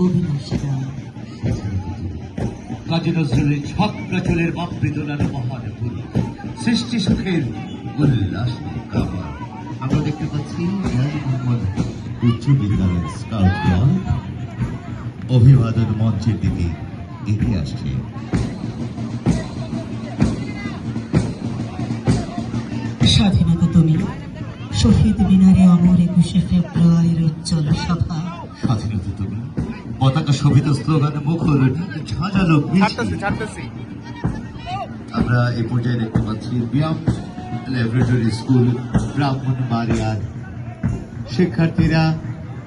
অবিনাশী গান। কাজী নজরুলের ছক্কা চুলের মাতৃদোলার মহানপুর সৃষ্টি সুখের উল্লাস কামা। আমরা দেখতে পাচ্ছি জাহাজ মোহাম্মদ উচ্চ বিদ্যালয়ের স্কাউট দল অভিবাদন মঞ্চের দিকে এগিয়ে আসছে। স্বাধীনতা তুমি, শহীদ মিনারে অমর 21শে ফেব্রুয়ারির উজ্জ্বল সভা। স্বাধীনতা তুমি, পতাকা শোভিত স্লোগানে মুখর ঝাঁঝালো আমরা এই পর্যায়ে দেখতে পাচ্ছি ব্যায়াম ল্যাবরেটরি স্কুল ব্রাহ্মণবাড়িয়ার শিক্ষার্থীরা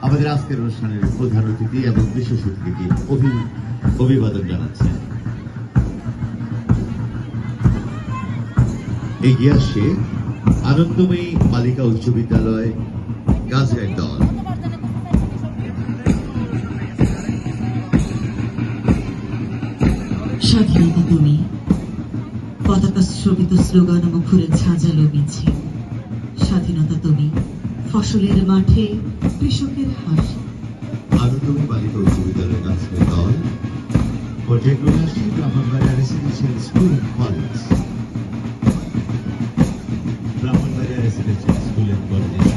আমাদের আজকের অনুষ্ঠানের প্রধান অতিথি এবং বিশেষ অতিথিকে অভিবাদন জানাচ্ছে। এগিয়ে আসছে আনন্দময়ী বালিকা উচ্চ বিদ্যালয় গাজরের দল। স্বাধীনতা তুমি, পতাকা শোভিত স্লোগান মুখরে ঝাঁঝালো মিছিল। স্বাধীনতা তুমি, ফসলের মাঠে কৃষকের হাসি। আনন্দময়ী বালিকা উচ্চ বিদ্যালয় গাজরের দল পর্যায়ক্রমে আসছে Brahmanbaria residential school and college. Brahmanbaria residential school and college